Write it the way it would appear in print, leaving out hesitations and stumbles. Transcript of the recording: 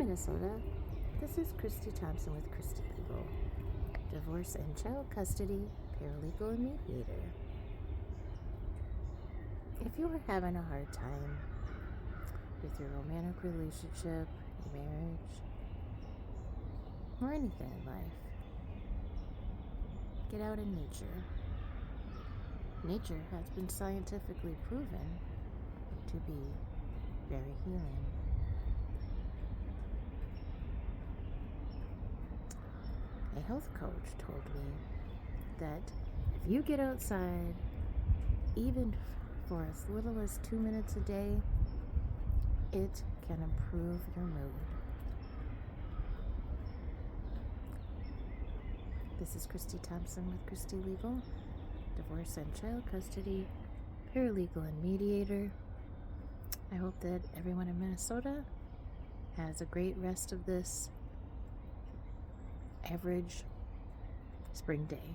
Minnesota. This is Christy Thompson with ChristieLegal, divorce and child custody, paralegal and mediator. If you are having a hard time with your romantic relationship, your marriage, or anything in life, get out in nature. Nature has been scientifically proven to be very healing. A health coach told me that if you get outside, even for as little as 2 minutes a day, it can improve your mood. This is Christy Thompson with ChristieLegal, divorce and child custody, paralegal and mediator. I hope that everyone in Minnesota has a great rest of this average spring day.